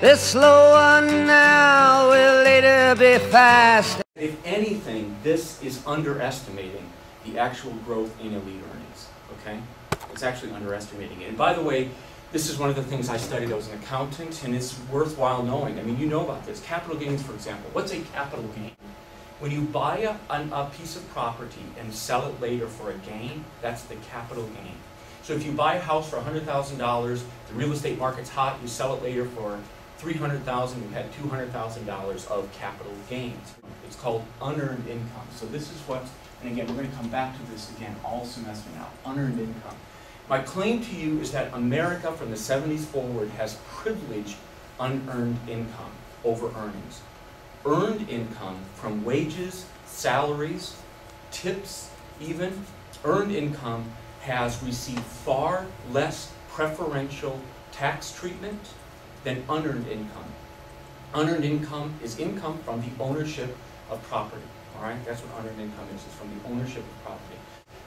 The slow one now will later be fast. If anything, this is underestimating the actual growth in elite earnings, okay? It's actually underestimating it. And by the way, this is one of the things I studied. I was an accountant, and it's worthwhile knowing. I mean, you know about this. Capital gains, for example. What's a capital gain? When you buy a piece of property and sell it later for a gain, that's the capital gain. So if you buy a house for $100,000, the real estate market's hot, you sell it later for $300,000, you had $200,000 of capital gains. It's called unearned income. So this is what, and again, we're going to come back to this again all semester now, unearned income. My claim to you is that America from the 70s forward has privileged unearned income over earnings. Earned income from wages, salaries, tips even, earned income has received far less preferential tax treatment than unearned income. Unearned income is income from the ownership of property, all right? That's what unearned income is. It's from the ownership of property.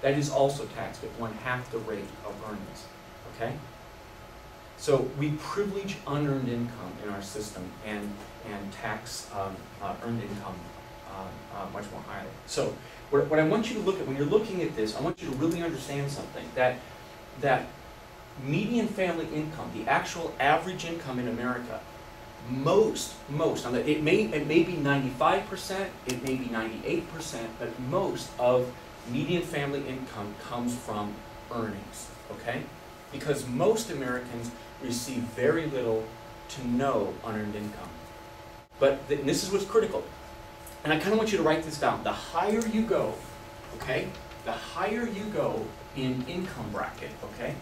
That is also taxed at 1/2 the rate of earnings, okay? So we privilege unearned income in our system and tax earned income much more highly. So what I want you to look at, when you're looking at this, I want you to really understand something, that median family income, the actual average income in America, most, it may be 95%, it may be 98%, but most of median family income comes from earnings, okay? Because most Americans receive very little to no unearned income. But and this is what's critical. And I kind of want you to write this down. The higher you go, okay? The higher you go in income bracket, okay?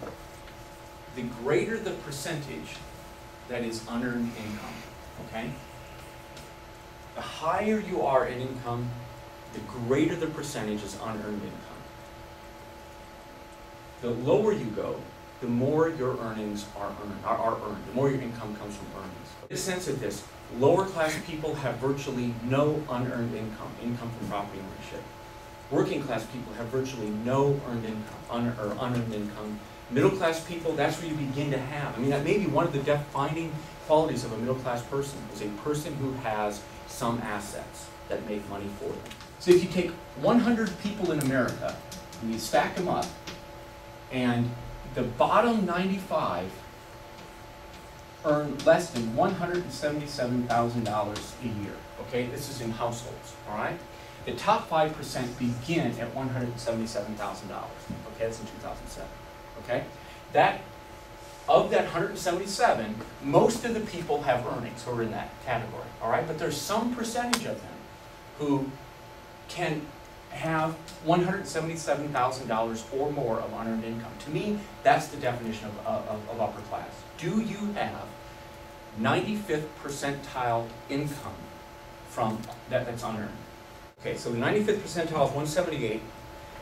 The greater the percentage that is unearned income, okay? The higher you are in income, the greater the percentage is unearned income. The lower you go, the more your earnings are earned, the more your income comes from earnings. In a sense of this, lower class people have virtually no unearned income from property ownership. Working class people have virtually no earned income, or unearned income. Middle class people, that's where you begin to have. I mean, that may be one of the defining qualities of a middle class person, is a person who has some assets that make money for them. So if you take 100 people in America and you stack them up, and the bottom 95 earn less than $177,000 a year. Okay, this is in households. All right, the top 5% begin at $177,000. Okay, that's in 2007. Okay, of that 177, most of the people have earnings who are in that category. All right, but there's some percentage of them who can have $177,000 or more of unearned income. To me, that's the definition of upper class. Do you have 95th percentile income from that's unearned? Okay, so the 95th percentile is 178.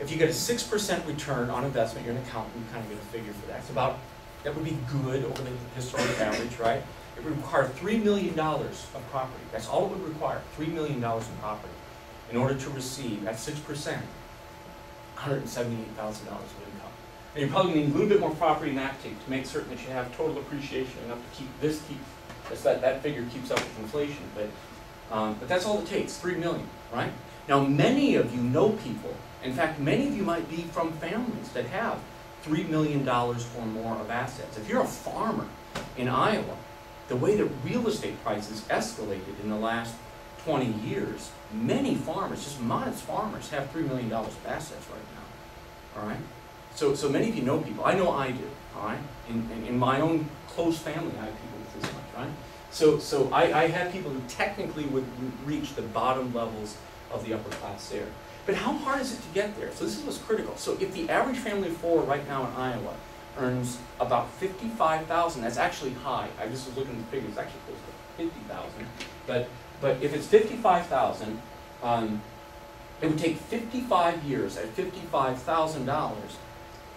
If you get a 6% return on investment, you're an accountant, you kind of get a figure for that. It's about, that would be good over the historic average, right? It would require $3 million of property. That's all it would require, $3 million in property, in order to receive, at 6%, $178,000 of income. And you're probably going to need a little bit more property than that to make certain that you have total appreciation enough to that figure keeps up with inflation. But that's all it takes, $3 million, right? Now, many of you know people, in fact, many of you might be from families that have $3 million or more of assets. If you're a farmer in Iowa, the way that real estate prices escalated in the last 20 years, many farmers, just modest farmers, have $3 million of assets right now, all right? So many of you know people. I know I do, all right? In my own close family, I have people with this much, right? So I have people who technically would reach the bottom levels of the upper class there. But how hard is it to get there? So this is what's critical. So if the average family of four right now in Iowa earns about $55,000, that's actually high. I just was looking at the figures, it's actually close to $50,000. But if it's $55,000, it would take 55 years at $55,000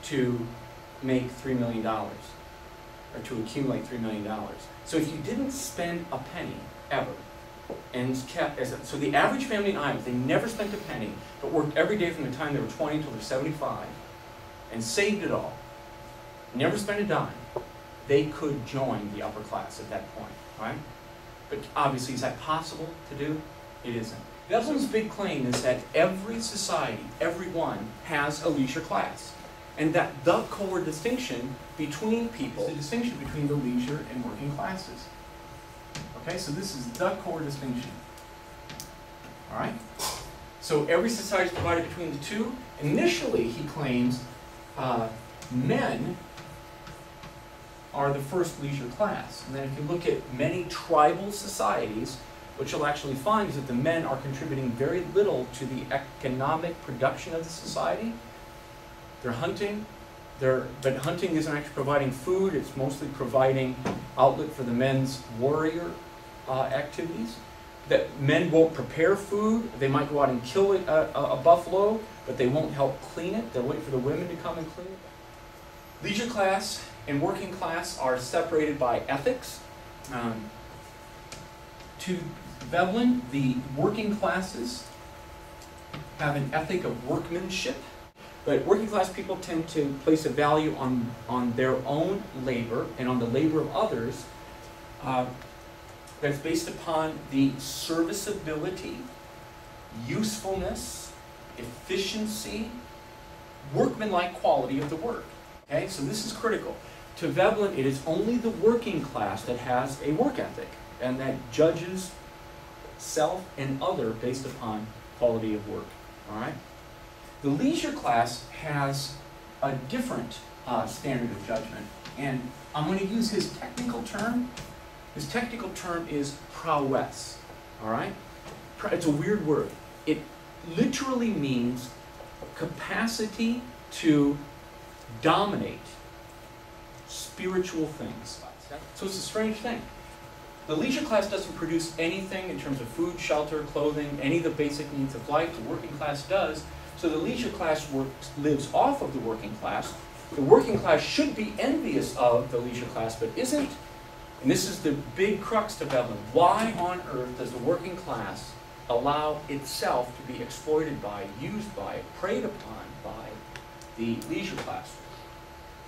to make $3 million, or to accumulate $3 million. So if you didn't spend a penny ever, and kept so the average family in Iowa, they never spent a penny, but worked every day from the time they were 20 until they're 75, and saved it all, never spent a dime, they could join the upper class at that point, right? But obviously, is that possible to do? It isn't. Veblen's big claim is that every society, everyone, has a leisure class. And that the core distinction between people is the distinction between the leisure and working classes. Okay, so this is the core distinction. All right? So every society is divided between the two. Initially, he claims, men are the first leisure class. And then if you look at many tribal societies, what you'll actually find is that the men are contributing very little to the economic production of the society. They're hunting, but hunting isn't actually providing food, it's mostly providing outlet for the men's warrior activities. That men won't prepare food, they might go out and kill a buffalo, but they won't help clean it, they'll wait for the women to come and clean it. Leisure class and working class are separated by ethics. To Veblen, the working classes have an ethic of workmanship, but working class people tend to place a value on their own labor and on the labor of others that's based upon the serviceability, usefulness, efficiency, workmanlike quality of the work. Okay, so this is critical. To Veblen, it is only the working class that has a work ethic and that judges self and other based upon quality of work. All right? The leisure class has a different standard of judgment, and I'm going to use his technical term. His technical term is prowess. All right? It's a weird word. It literally means capacity to dominate spiritual things. So it's a strange thing. The leisure class doesn't produce anything in terms of food, shelter, clothing, any of the basic needs of life. The working class does. So the leisure class lives off of the working class. The working class should be envious of the leisure class, but isn't. And this is the big crux to Veblen. Why on earth does the working class allow itself to be exploited by, used by, preyed upon by the leisure class?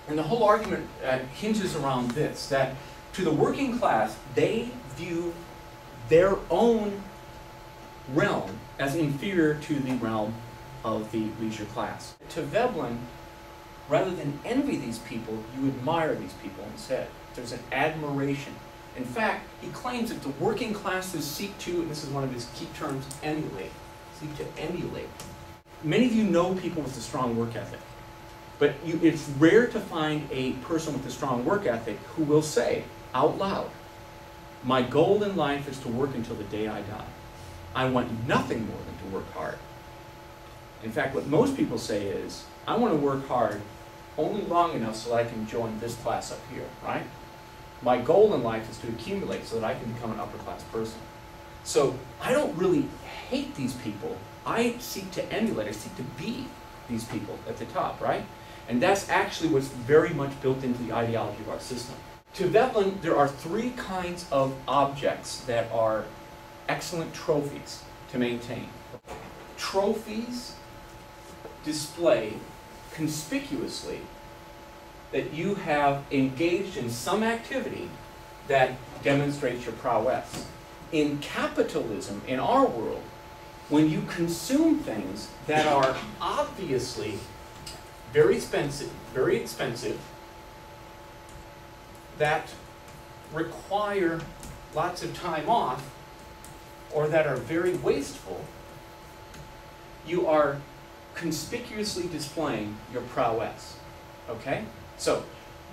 And the whole argument hinges around this, that to the working class, they view their own realm as inferior to the realm of the leisure class. To Veblen, rather than envy these people, you admire these people instead. There's an admiration. In fact, he claims that the working classes seek to, and this is one of his key terms, emulate. Seek to emulate. Many of you know people with a strong work ethic. But it's rare to find a person with a strong work ethic who will say out loud, my goal in life is to work until the day I die. I want nothing more than to work hard. In fact, what most people say is, I want to work hard only long enough so that I can join this class up here, right? My goal in life is to accumulate so that I can become an upper class person. So I don't really hate these people. I seek to emulate, I seek to be these people at the top, right? And that's actually what's very much built into the ideology of our system. To Veblen, there are three kinds of objects that are excellent trophies to maintain. Trophies display conspicuously that you have engaged in some activity that demonstrates your prowess. In capitalism, in our world, when you consume things that are obviously very expensive, that require lots of time off, or that are very wasteful, you are conspicuously displaying your prowess. Okay? So,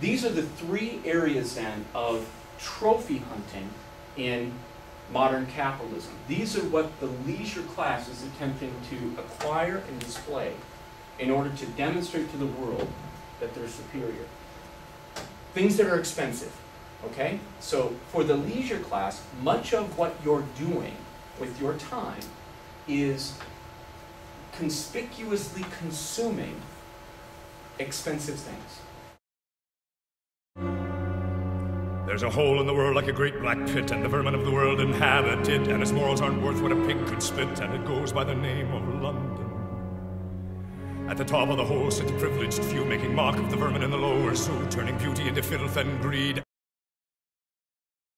these are the three areas then of trophy hunting in modern capitalism. These are what the leisure class is attempting to acquire and display in order to demonstrate to the world that they're superior. Things that are expensive, okay? So for the leisure class, much of what you're doing with your time is conspicuously consuming expensive things. There's a hole in the world like a great black pit, and the vermin of the world inhabit it, and its morals aren't worth what a pig could spit, and it goes by the name of London. At the top of the whole sit the privileged few, making mock of the vermin in the lower, so turning beauty into filth and greed.